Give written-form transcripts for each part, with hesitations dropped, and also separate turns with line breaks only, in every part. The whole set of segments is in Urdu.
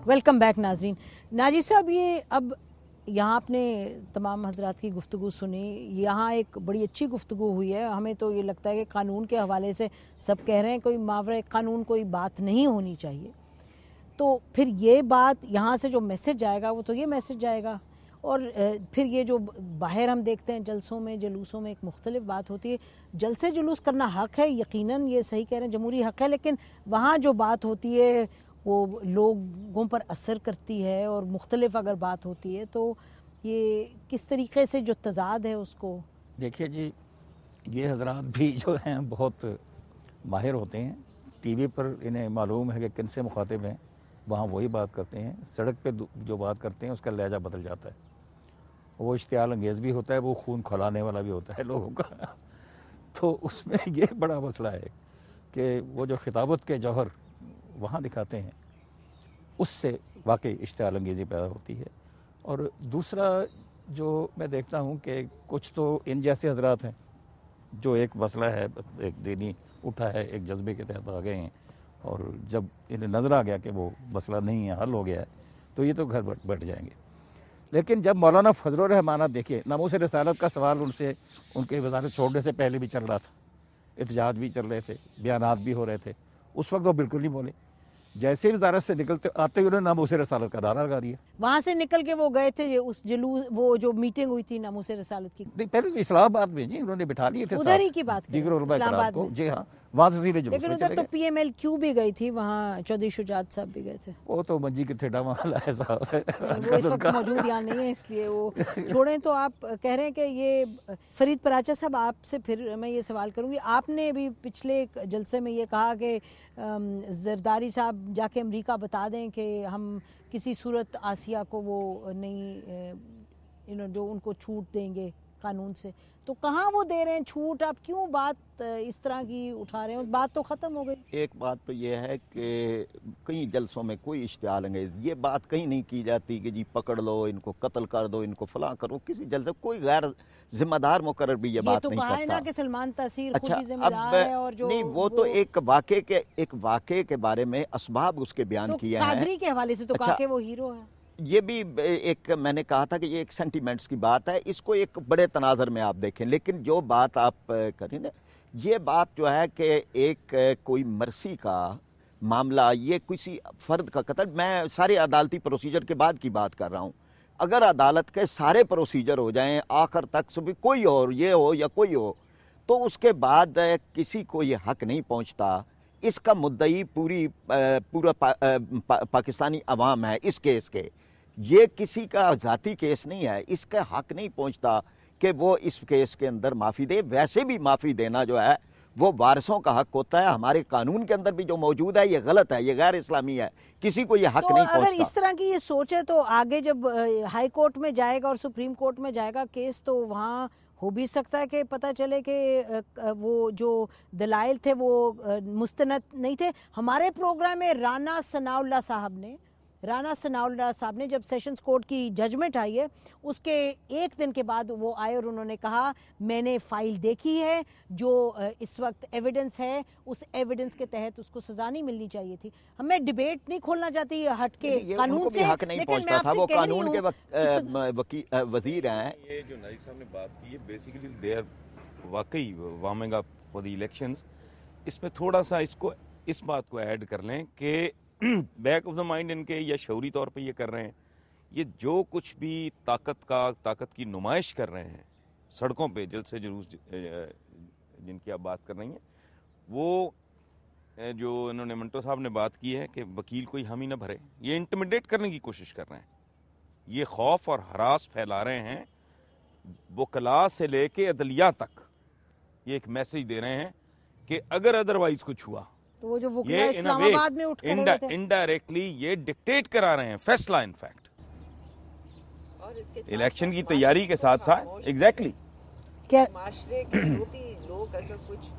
ویلکم بیک ناظرین. ناجی صاحب, یہ اب یہاں آپ نے تمام حضرات کی گفتگو سنی, یہاں ایک بڑی اچھی گفتگو ہوئی ہے. ہمیں تو یہ لگتا ہے کہ قانون کے حوالے سے سب کہہ رہے ہیں کوئی ماورائے قانون کوئی بات نہیں ہونی چاہیے, تو پھر یہ بات یہاں سے جو میسج جائے گا وہ تو یہ میسج جائے گا. اور پھر یہ جو باہر ہم دیکھتے ہیں جلسوں میں جلوسوں میں ایک مختلف بات ہوتی ہے. جلسے جلوس کرنا حق ہے, یقیناً یہ صحیح کہہ رہے ہیں, جمہوری حق ہے, لیکن وہاں جو بات ہوتی ہے وہ لوگوں پر اثر کرتی ہے, اور مختلف اگر بات ہوتی ہے تو یہ کس طریقے سے جو تضاد ہے اس کو.
دیکھیے جی, یہ حضرات بھی جو ہیں بہت ماہر ہوتے ہیں. ٹی وی پر انہیں معلوم ہے کہ کن سے مخاطب ہیں, وہاں وہی بات کرتے ہیں. سڑک پہ جو بات کرتے ہیں اس کا لہجہ بدل جاتا ہے, وہ اشتعال انگیز بھی ہوتا ہے, وہ خون کھولانے والا بھی ہوتا ہے لوگوں کا. تو اس میں یہ بڑا مسئلہ ہے کہ وہ جو خطابت کے جوہر وہاں دکھاتے ہیں اس سے واقعی اشتعال انگیزی پیدا ہوتی ہے. اور دوسرا جو میں دیکھتا ہوں کہ کچھ تو ان جیسے حضرات ہیں جو ایک مسئلہ ہے, ایک دینی اٹھا ہے, ایک جذبے کے تحت آ گئے ہیں, اور جب انہیں نظر آ گیا کہ وہ مسئلہ نہیں ہے, حل ہو گیا ہے, تو یہ تو گھر بیٹھ جائیں گے. لیکن جب مولانا فضل الرحمان, دیکھیے ناموس رسالت کا سوال ان سے ان کے وزارت چھوڑنے سے پہلے بھی چل رہا تھا, احتجاج بھی چل رہے تھے, بیانات بھی ہو رہے تھے, اس وقت وہ بالکل نہیں بولے. جیسے وزارت سے نکلتے آتے ہی انہوں نے ناموس رسالت کا نعرہ لگا دیا.
وہاں سے نکل کے وہ گئے تھے اس جلوس, وہ جو میٹنگ ہوئی تھی ناموس رسالت کی,
نہیں پہلے تو اسلام آباد میں جی انہوں نے بٹھا لیے تھے
ادھر ہی کی بات
دیگر علماء
اسلام
کرام
آباد
کو.
میں,
جی ہاں, وہاں سے سیدھے جلوس
لیکن
میں
ادھر
چلے
تو
گئے.
پی ایم ایل کیو بھی گئی تھی, وہاں چودھری شجاعت صاحب بھی گئے تھے.
وہ تو منجی کے تھیڈا والا ہے صاحب,
وہ اس وقت موجود یہاں نہیں ہے اس لیے وہ چھوڑیں. تو آپ کہہ رہے ہیں کہ یہ فرید پراچا صاحب, آپ سے پھر میں یہ سوال کروں گی, آپ نے بھی پچھلے ایک جلسے میں یہ کہا کہ زرداری صاحب جا کے امریکہ بتا دیں کہ ہم کسی صورت آسیہ کو وہ نہیں جو ان کو چھوٹ دیں گے قانون سے. تو کہاں وہ دے رہے ہیں چھوٹ, آپ کیوں بات اس طرح کی اٹھا رہے ہیں؟ بات تو ختم ہو گئی.
ایک بات تو یہ ہے کہ کئی جلسوں میں کوئی اشتعال انگیز یہ بات کہیں نہیں کی جاتی کہ جی پکڑ لو ان کو, قتل کر دو ان کو, فلاں کرو. کسی جلسے کوئی غیر ذمہ دار مقرر بھی یہ بات نہیں کرتا.
یہ تو کہا ہے نا کہ سلمان تاثیر خود
اچھا,
ہی ذمہ دار ہے, اور جو
نہیں وہ تو ایک واقعے کے بارے میں اسباب اس کے بیان کیے ہیں.
قادری کے حوالے سے تو کہا کہ وہ ہیرو ہے.
یہ بھی ایک میں نے کہا تھا کہ یہ ایک سینٹیمنٹس کی بات ہے, اس کو ایک بڑے تناظر میں آپ دیکھیں. لیکن جو بات آپ کریں نا, یہ بات جو ہے کہ ایک کوئی مرسی کا معاملہ, یہ کسی فرد کا قتل, میں سارے عدالتی پروسیجر کے بعد کی بات کر رہا ہوں. اگر عدالت کے سارے پروسیجر ہو جائیں آخر تک سے بھی کوئی اور یہ ہو یا کوئی ہو, تو اس کے بعد کسی کو یہ حق نہیں پہنچتا. اس کا مدعی پورا پاکستانی عوام ہے اس کیس کے. یہ کسی کا ذاتی کیس نہیں ہے, اس کا حق نہیں پہنچتا کہ وہ اس کیس کے اندر معافی دے. ویسے بھی معافی دینا جو ہے وہ وارثوں کا حق ہوتا ہے. ہمارے قانون کے اندر بھی جو موجود ہے یہ غلط ہے, یہ غیر اسلامی ہے, کسی کو یہ حق نہیں پہنچتا.
اگر اس طرح کی یہ سوچ ہے تو آگے جب ہائی کورٹ میں جائے گا اور سپریم کورٹ میں جائے گا کیس, تو وہاں ہو بھی سکتا ہے کہ پتہ چلے کہ وہ جو دلائل تھے وہ مستند نہیں تھے. ہمارے پروگرام میں رانا ثناء اللہ صاحب نے جب سیشنز کورٹ کی ججمنٹ آئی ہے اس کے ایک دن کے بعد وہ آئے اور انہوں نے کہا میں نے فائل دیکھی ہے, جو اس وقت ایویڈنس ہے اس ایویڈنس کے تحت اس کو سزا نہیں ملنی چاہیے تھی. ہمیں ڈیبیٹ نہیں کھولنا چاہتی ہٹ کے قانون سے,
حق نہیں پہنچتا تھا, وہ قانون کے وزیر ہیں.
یہ جو ناجی صاحب نے بات کی ہے بیسیکلی دے آر واقعی warming up for the elections. اس میں تھوڑا سا اس بات کو ایڈ کر لیں کہ back of the mind in کے یا شعوری طور پہ یہ کر رہے ہیں, یہ جو کچھ بھی طاقت کی نمائش کر رہے ہیں سڑکوں پہ, جلسے جلوس جن کی آپ بات کر رہی ہیں, وہ جو انہوں نے منٹو صاحب نے بات کی ہے کہ وکیل کوئی ہم ہی نہ بھرے, یہ انٹیمیڈیٹ کرنے کی کوشش کر رہے ہیں. یہ خوف اور ہراس پھیلا رہے ہیں وکلاء سے لے کے عدلیہ تک. یہ ایک میسج دے رہے ہیں کہ اگر ادروائز کچھ ہوا,
تو وہ جو وکلاء اسلام آباد میں اٹھ کھڑے ہوئے تھے
انڈائریکٹلی یہ ڈکٹیٹ کرا رہے ہیں فیصلہ انفیکٹ الیکشن کی تیاری کے ساتھ ساتھ. ایگزیکٹلی
معاشرے کے جو بھی لوگ اگر کچھ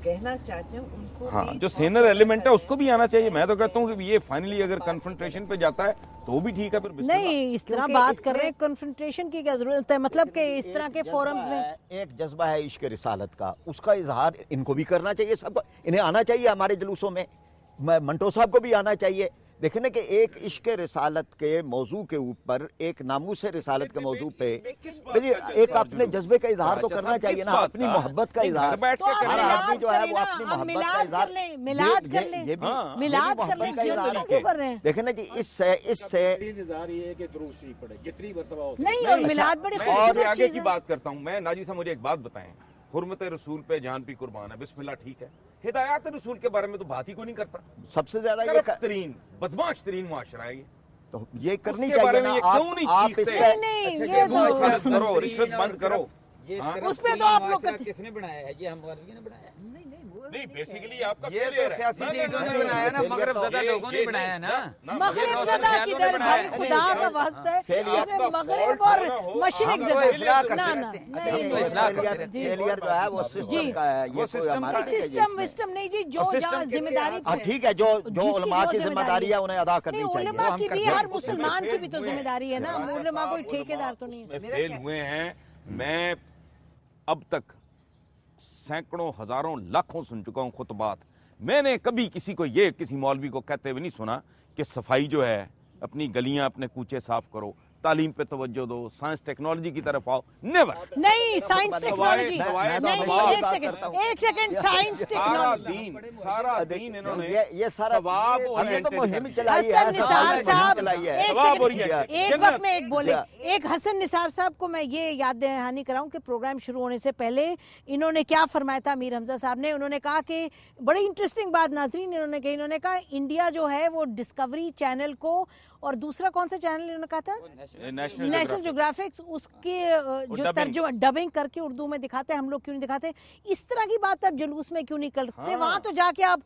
کہنا چاہتے ہیں ان کو
ہاں, جو سینئر ایلیمنٹ ہے اس کو بھی آنا چاہیے. میں تو کہتا ہوں کہ یہ فائنلی اگر کنفرنٹریشن پہ جاتا ہے تو وہ بھی ٹھیک ہے. پھر
نہیں اس طرح بات کر رہے ہیں, کنفرنٹریشن کی کیا ضرورت ہے؟ مطلب کہ اس طرح کے فورمز میں
ایک جذبہ ہے عشق رسالت کا, اس کا اظہار ان کو بھی کرنا چاہیے. سب کو انہیں آنا چاہیے ہمارے جلوسوں میں, منٹو صاحب کو بھی آنا چاہیے. دیکھیں نا کہ ایک عشق رسالت کے موضوع کے اوپر، ایک ناموس رسالت کے موضوع پہ ایک اپنے جذبے کا اظہار تو کرنا چاہیے نا، اپنی محبت کا اظہار۔ ہر آدمی جو ہے وہ اپنی محبت کا اظہار،
ملاد کر لیں، ملاد کر لیں، کیوں کر رہے ہیں؟
دیکھیں نا جی اس سے
نہیں، اور ملاد بڑی
اور
خوبصورت
آگے
چیز
کی
ہے۔
بات کرتا ہوں میں، ناجی صاحب مجھے ایک بات بتائیں، حرمت رسول پہ جان بھی قربان ہے، بسم اللہ ٹھیک ہے، ہدایات رسول کے بارے میں تو بات ہی کوئی نہیں کرتا۔
سب سے زیادہ
کرپٹ ترین بدماش ترین معاشرہ ہے
یہ کرنی
اس کے بارے
چاہیے
میں
نا،
یہ کیوں نہیں
آپ
چیختے؟
اس
نہیں،
اچھا
یہ
کہ دودھ خالص
تو
کرو، رشوت بند کرو،
اس پہ تو آپ لوگ
کس نے بنایا ہے؟ یہ ہم مولوی نے بنایا ہے؟
نہیں بیسیکلی آپ کا
یہ تو سیاسی لیڈروں نے بنایا نا، مغرب زدہ لوگوں نے بنایا نا۔
مغرب زدہ کی در بھائی خدا کا واسطہ ہے، اس میں مغرب اور مشرق
ہم تو اصلاح
زدہ
کرتے
نا
رہتے
نا
ہیں، ہم تو
نہیں
اصلاح کرتے رہتے ہیں۔
فیلئر جو ہے وہ سسٹم کا ہے،
وہ سسٹم کا
سسٹم نہیں جی، جو جہاں ذمہ داری
ٹھیک ہے، جو
جس کی
علماء
جو
کی ذمہ داری ہے انہیں ادا کرنی
نہیں،
چاہیے۔
علماء کی بھی، ہر مسلمان کی بھی تو ذمہ داری ہے نا، علماء کوئی ٹھیکیدار تو نہیں ہے۔
فیل ہوئے ہیں، میں اب تک سینکڑوں ہزاروں لاکھوں سن چکا ہوں خطبات، میں نے کبھی کسی کو یہ کسی مولوی کو کہتے ہوئے نہیں سنا کہ صفائی جو ہے، اپنی گلیاں اپنے کوچے صاف کرو، تعلیم پہ توجہ دو، سائنس ٹیکنالوجی کی طرف آؤ، نیور۔
نہیں، سائنس ٹیکنالوجی ایک سیکنڈ، سائنس ٹیکنالوجی
سارا دین انہوں نے
یہ سارا
ثواب
مہم چلائی ہے،
حسن نثار صاحب
ہے۔
ایک وقت میں ایک بولے، ایک حسن نثار صاحب کو میں یہ یاد دہانی کراؤں کہ پروگرام شروع ہونے سے پہلے انہوں نے کیا فرمایا تھا امیر حمزہ صاحب نے، انہوں نے کہا کہ بڑی انٹرسٹنگ بات ناظرین انہوں نے کہا انڈیا جو ہے وہ ڈسکوری چینل کو، اور دوسرا کون سا چینل انہوں نے کہا تھا، نیشنل جیوگرافکس، اس کے جو ترجمہ ڈبنگ کر کے اردو میں دکھاتے ہیں، ہم لوگ کیوں نہیں دکھاتے؟ اس طرح کی بات آپ جلوس میں کیوں نہیں کرتے؟ وہاں تو جا کے آپ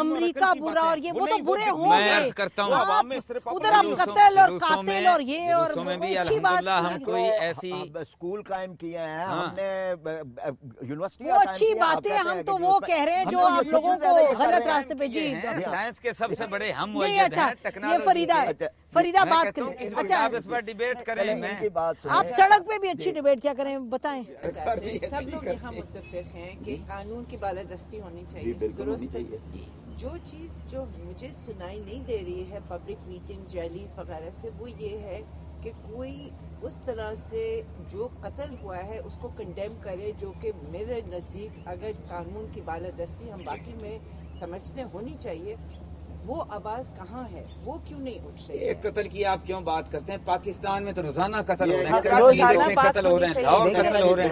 امریکہ برا اور یہ وہ تو برے ہوں
میں
گے،
عرض کرتا ہوں
ادھر آپ قتل اور قاتل اور یہ اور
جلوسوں میں بھی
اچھی بات
الحمدللہ ہم کوئی ایسی
اسکول قائم کیے ہیں ہم نے، یونیورسٹی
وہ اچھی باتیں، ہم تو وہ کہہ رہے ہیں جو آپ لوگوں کو غلط راستے پہ۔ جی
سائنس کے سب سے بڑے ہم
نہیں،
معید
اچھا
ہیں،
یہ فریدہ بات کریں، اچھا
اس پر ڈیبیٹ کریں، میں
آپ سڑک پہ بھی اچھی ڈیبیٹ کیا کریں بتائیں۔
سب لوگ یہاں متفق ہیں کہ قانون کی بالادستی ہونی چاہیے، درست ہے۔ جو چیز جو مجھے سنائی نہیں دے رہی ہے پبلک میٹنگ ریلیز وغیرہ سے، وہ یہ ہے کہ کوئی اس طرح سے جو قتل ہوا ہے اس کو کنڈیم کرے، جو کہ میرے نزدیک اگر قانون کی بالادستی ہم باقی میں سمجھتے ہونی چاہیے، وہ آواز کہاں ہے، وہ کیوں نہیں اٹھ رہی ہے؟
ایک قتل کی آپ کیوں بات کرتے ہیں؟ پاکستان میں تو روزانہ قتل ہو رہے ہیں، کراچی دیکھیں قتل ہو رہے ہیں، لاہور قتل ہو رہے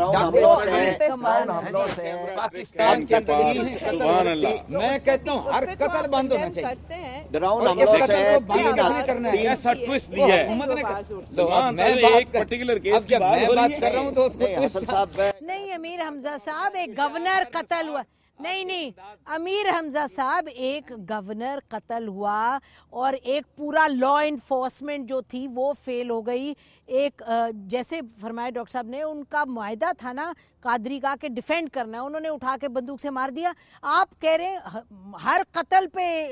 ہیں، پاکستان کے اندر
سبحان اللہ،
میں کہتا ہوں ہر قتل بند ہونا چاہیے۔
کرتے ہیں
ڈراؤن حملوں سے
ایسا ٹویسٹ دیا ہے ایک پرٹیکولر کیس کی بات ہو رہی ہے۔
کر رہا ہوں تو اس کو
حسن صاحب
نہیں، امیر حمزہ صاحب ایک گورنر قتل ہوا، نہیں امیر حمزہ صاحب ایک گورنر قتل ہوا اور ایک پورا لا انفورسمنٹ جو تھی وہ فیل ہو گئی۔ ایک جیسے فرمایا ڈاکٹر صاحب نے، ان کا معاہدہ تھا نا قادری کا کہ ڈیفینڈ کرنا ہے، انہوں نے اٹھا کے بندوق سے مار دیا۔ آپ کہہ رہے ہیں ہر قتل پہ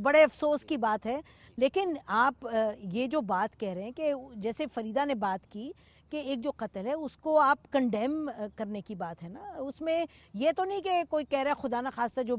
بڑے افسوس کی بات ہے، لیکن آپ یہ جو بات کہہ رہے ہیں کہ جیسے فریدہ نے بات کی کہ ایک جو قتل ہے اس کو آپ کنڈیم کرنے کی بات ہے نا، اس میں یہ تو نہیں کہ کوئی کہہ رہا ہے خدا نہ خواستہ جو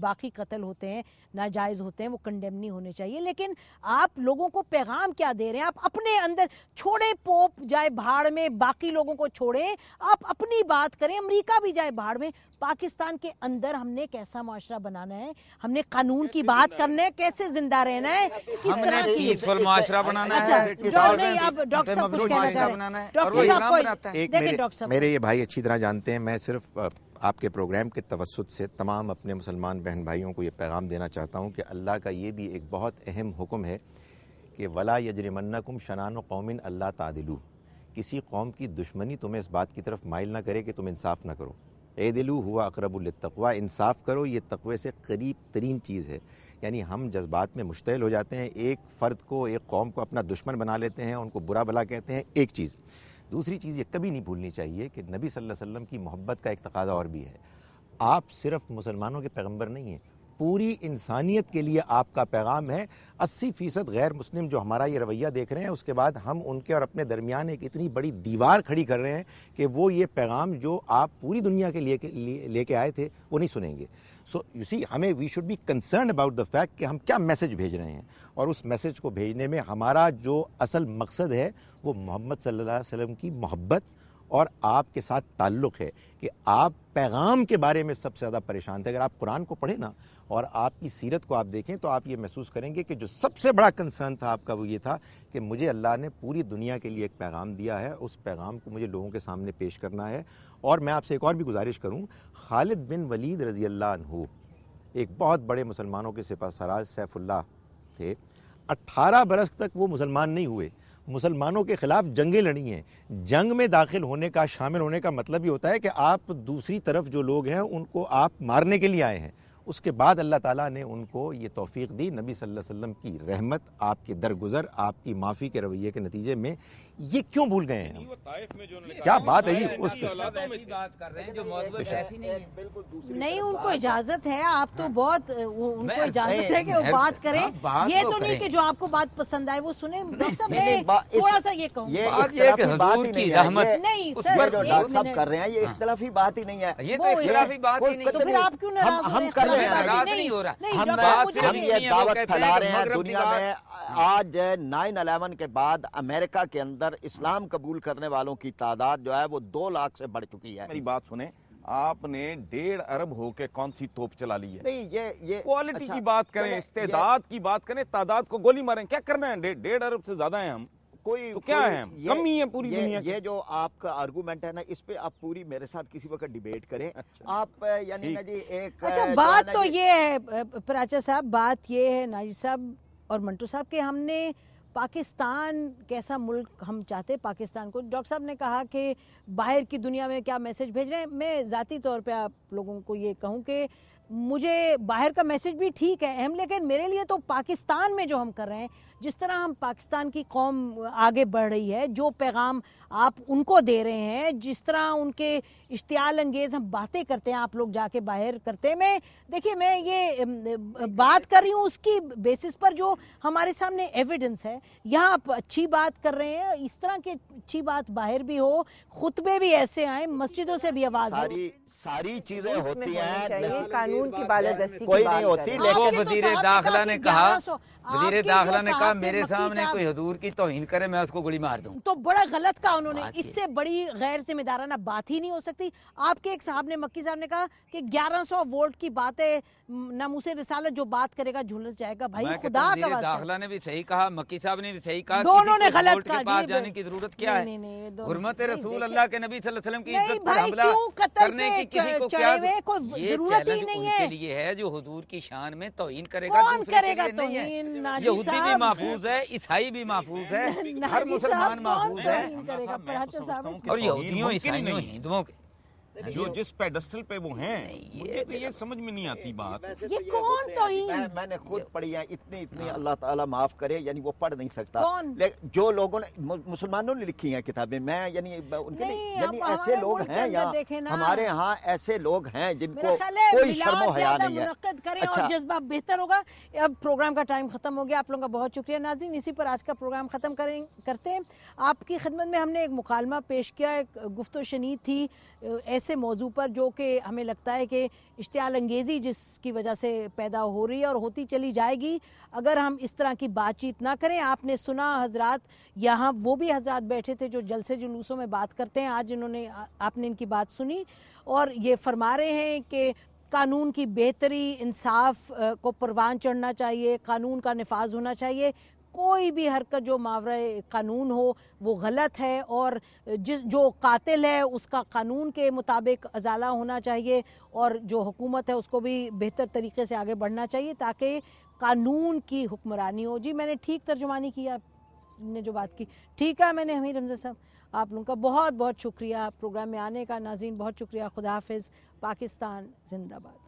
باقی قتل ہوتے ہیں ناجائز ہوتے ہیں وہ کنڈیم نہیں ہونے چاہیے، لیکن آپ لوگوں کو پیغام کیا دے رہے ہیں؟ آپ اپنے اندر چھوڑیں، پوپ جائے بھاڑ میں، باقی لوگوں کو چھوڑیں، آپ اپنی بات کریں، امریکہ بھی جائے بھاڑ میں، پاکستان کے اندر ہم نے کیسا معاشرہ بنانا ہے، ہم نے قانون کی بات کرنا ہے، کیسے زندہ رہنا ہے، کس طرح کی
پیسفل معاشرہ بنانا ہے،
ڈاکٹر صاحب کچھ کہنا چاہ رہے ہیں؟ ڈاکٹر صاحب
میرے یہ بھائی اچھی طرح جانتے ہیں، میں صرف آپ کے پروگرام کے توسط سے تمام اپنے مسلمان بہن بھائیوں کو یہ پیغام دینا چاہتا ہوں کہ اللہ کا یہ بھی ایک بہت اہم حکم ہے کہ ولا یجرمنکم شنان قوم اللہ تعدلوا، کسی قوم کی دشمنی تمہیں اس بات کی طرف مائل نہ کرے کہ تم انصاف نہ کرو، اعدلوا ہوا اقرب للتقوی، انصاف کرو، یہ تقوی سے قریب ترین چیز ہے۔ یعنی ہم جذبات میں مشتعل ہو جاتے ہیں، ایک فرد کو، ایک قوم کو اپنا دشمن بنا لیتے ہیں، ان کو برا بھلا کہتے ہیں، ایک چیز۔ دوسری چیز یہ کبھی نہیں بھولنی چاہیے کہ نبی صلی اللہ علیہ وسلم کی محبت کا ایک تقاضا اور بھی ہے، آپ صرف مسلمانوں کے پیغمبر نہیں ہیں، پوری انسانیت کے لیے آپ کا پیغام ہے. 80% غیر مسلم جو ہمارا یہ رویہ دیکھ رہے ہیں، اس کے بعد ہم ان کے اور اپنے درمیان ایک اتنی بڑی دیوار کھڑی کر رہے ہیں کہ وہ یہ پیغام جو آپ پوری دنیا کے لیے لے کے آئے تھے وہ نہیں سنیں گے. سو یو سی، ہمیں we should be concerned about the fact کہ ہم کیا میسج بھیج رہے ہیں، اور اس میسج کو بھیجنے میں ہمارا جو اصل مقصد ہے وہ محمد صلی اللہ علیہ وسلم کی محبت اور آپ کے ساتھ تعلق ہے. کہ آپ پیغام کے بارے میں سب سے زیادہ پریشان تھے. اگر آپ قرآن کو پڑھیں نا اور آپ کی سیرت کو آپ دیکھیں تو آپ یہ محسوس کریں گے کہ جو سب سے بڑا کنسرن تھا آپ کا وہ یہ تھا کہ مجھے اللہ نے پوری دنیا کے لیے ایک پیغام دیا ہے، اس پیغام کو مجھے لوگوں کے سامنے پیش کرنا ہے. اور میں آپ سے ایک اور بھی گزارش کروں، خالد بن ولید رضی اللہ عنہ ایک بہت بڑے مسلمانوں کے سپہ سالار سیف اللہ تھے. 18 برس تک وہ مسلمان نہیں ہوئے، مسلمانوں کے خلاف جنگیں لڑی ہیں. جنگ میں داخل ہونے کا، شامل ہونے کا مطلب یہ ہوتا ہے کہ آپ دوسری طرف جو لوگ ہیں ان کو آپ مارنے کے لیے آئے ہیں. اس کے بعد اللہ تعالیٰ نے ان کو یہ توفیق دی. نبی صلی اللہ علیہ وسلم کی رحمت، آپ کے درگزر، آپ کی معافی کے رویے کے نتیجے میں یہ کیوں بھول گئے ہیں؟ کیا بات ہے یہ اس
بات کر رہے ہیں جو موضوع ایسی
نہیں، ان کو اجازت ہے. آپ تو بہت ان کو اجازت ہے کہ وہ بات کریں. یہ تو نہیں کہ جو آپ کو بات پسند آئے وہ سنیں. ڈاکٹر صاحب میں تھوڑا سا یہ کہوں،
حضور کی رحمت
نہیں
جو
سر،
ڈاکٹر صاحب کر رہے ہیں یہ اختلافی بات ہی نہیں ہے.
یہ تو اختلافی بات ہی نہیں.
تو پھر آپ کیوں ناراض ہو رہے ہیں؟
ہم کر رہے ہیں،
ناراض نہیں ہو رہا.
ہم یہ دعوت پھیلا رہے ہیں دنیا میں. آج 9/11 کے بعد امریکہ کے اندر اسلام قبول کرنے والوں کی تعداد جو ہے وہ 2 لاکھ سے بڑھ چکی ہے.
میری بات سنیں، آپ نے 1.5 ارب ہو کے کون سی توپ چلا لی ہے؟
نہیں، یہ
کوالٹی کی بات کریں، استعداد کی بات کریں، تعداد کو گولی ماریں. کیا کرنا ہے؟ 1.5 ارب سے زیادہ ہیں ہم. تو کیا ہے؟ کمی ہے پوری دنیا کی.
یہ جو آپ کا آرگومنٹ ہے نا، اس پہ آپ پوری میرے ساتھ کسی وقت ڈیبیٹ کریں. آپ یعنی نا جی ایک
اچھا بات تو یہ ہے پراچا صاحب، بات یہ ہے ناجی صاحب اور منٹو صاحب کہ ہم نے پاکستان کیسا ملک ہم چاہتے ہیں پاکستان کو. ڈاکٹر صاحب نے کہا کہ باہر کی دنیا میں کیا میسج بھیج رہے ہیں. میں ذاتی طور پہ آپ لوگوں کو یہ کہوں کہ مجھے باہر کا میسج بھی ٹھیک ہے اہم، لیکن میرے لیے تو پاکستان میں جو ہم کر رہے ہیں، جس طرح ہم پاکستان کی قوم آگے بڑھ رہی ہے، جو پیغام آپ ان کو دے رہے ہیں، جس طرح ان کے اشتعال انگیز ہم باتیں کرتے ہیں، آپ لوگ جا کے باہر کرتے ہیں. دیکھیے میں یہ بات کر رہی ہوں اس کی بیسس پر جو ہمارے سامنے ایویڈنس ہے. یہاں آپ اچھی بات کر رہے ہیں، اس طرح کی اچھی بات باہر بھی ہو، خطبے بھی ایسے آئیں، مسجدوں سے بھی آواز ہو.
ساری چیزیں ہوتی ہیں،
قانون کی بالادستی
کوئی نہیں ہوتی.
وہ وزیر داخلہ نے کہا، وزیر داخلہ نے کہا میرے سامنے کوئی حضور کی توہین کرے میں اس کو گولی مار دوں.
تو بڑا غلط کہا انہوں نے. اس سے بڑی غیر ذمہ دارانہ بات ہی نہیں ہو سکتی. آپ کے ایک صاحب نے، مکی صاحب نے کہا کہ 1100 وولٹ کی بات ہے، ناموس رسالت جو بات کرے گا جھلس جائے گا. بھائی خدا کا
وزیر داخلہ نے بھی صحیح کہا، مکی صاحب نے بھی صحیح کہا.
دونوں نے غلط کہا.
پاس جانے کی ضرورت کیا ہے؟ حرمت رسول اللہ کے نبی صلی اللہ علیہ وسلم کی عزت پر حملہ کرنے کی کسی کو کیا ضرورت ہی نہیں ہے. کے لیے ہے جو حضور کی شان میں توہین کرے گا.
کون کرے گا توہین؟
یہودی بھی محفوظ ہے، عیسائی بھی محفوظ ہے، ہر مسلمان محفوظ ہے. اور یہودیوں، عیسائیوں، ہندوؤں کے
جو جس پیڈسٹل پہ وہ ہیں، مجھے تو یہ سمجھ میں نہیں آتی بات.
یہ کون توہین؟
میں نے خود پڑھی ہے اتنی اللہ تعالیٰ معاف کرے، یعنی وہ پڑھ نہیں سکتا.
کون؟
جو لوگوں نے، مسلمانوں نے لکھی ہیں کتابیں. میں یعنی ایسے لوگ ہیں یہاں، ہمارے ہاں ایسے لوگ ہیں جن کو کوئی شرم و حیا نہیں ہے.
منعقد کریں اور جذبہ بہتر ہوگا. اب پروگرام کا ٹائم ختم ہو گیا. آپ لوگوں کا بہت شکریہ ناظرین. اسی پر آج کا پروگرام ختم کرتے ہیں. آپ کی خدمت میں ہم نے ایک مکالمہ پیش کیا، ایک گفت و شنید تھی ایسے موضوع پر جو کہ ہمیں لگتا ہے کہ اشتعال انگیزی جس کی وجہ سے پیدا ہو رہی ہے اور ہوتی چلی جائے گی اگر ہم اس طرح کی بات چیت نہ کریں. آپ نے سنا حضرات، یہاں وہ بھی حضرات بیٹھے تھے جو جلسے جلوسوں میں بات کرتے ہیں. آج آپ نے ان کی بات سنی اور یہ فرما رہے ہیں کہ قانون کی بہتری، انصاف کو پروان چڑھنا چاہیے، قانون کا نفاذ ہونا چاہیے. کوئی بھی حرکت جو ماورائے قانون ہو وہ غلط ہے، اور جو قاتل ہے اس کا قانون کے مطابق ازالہ ہونا چاہیے، اور جو حکومت ہے اس کو بھی بہتر طریقے سے آگے بڑھنا چاہیے تاکہ قانون کی حکمرانی ہو. جی میں نے ٹھیک ترجمانی کی، آپ نے جو بات کی ٹھیک ہے. میں نے حمید حمزہ صاحب آپ لوگوں کا بہت بہت شکریہ پروگرام میں آنے کا. ناظرین بہت شکریہ. خدا حافظ. پاکستان زندہ باد.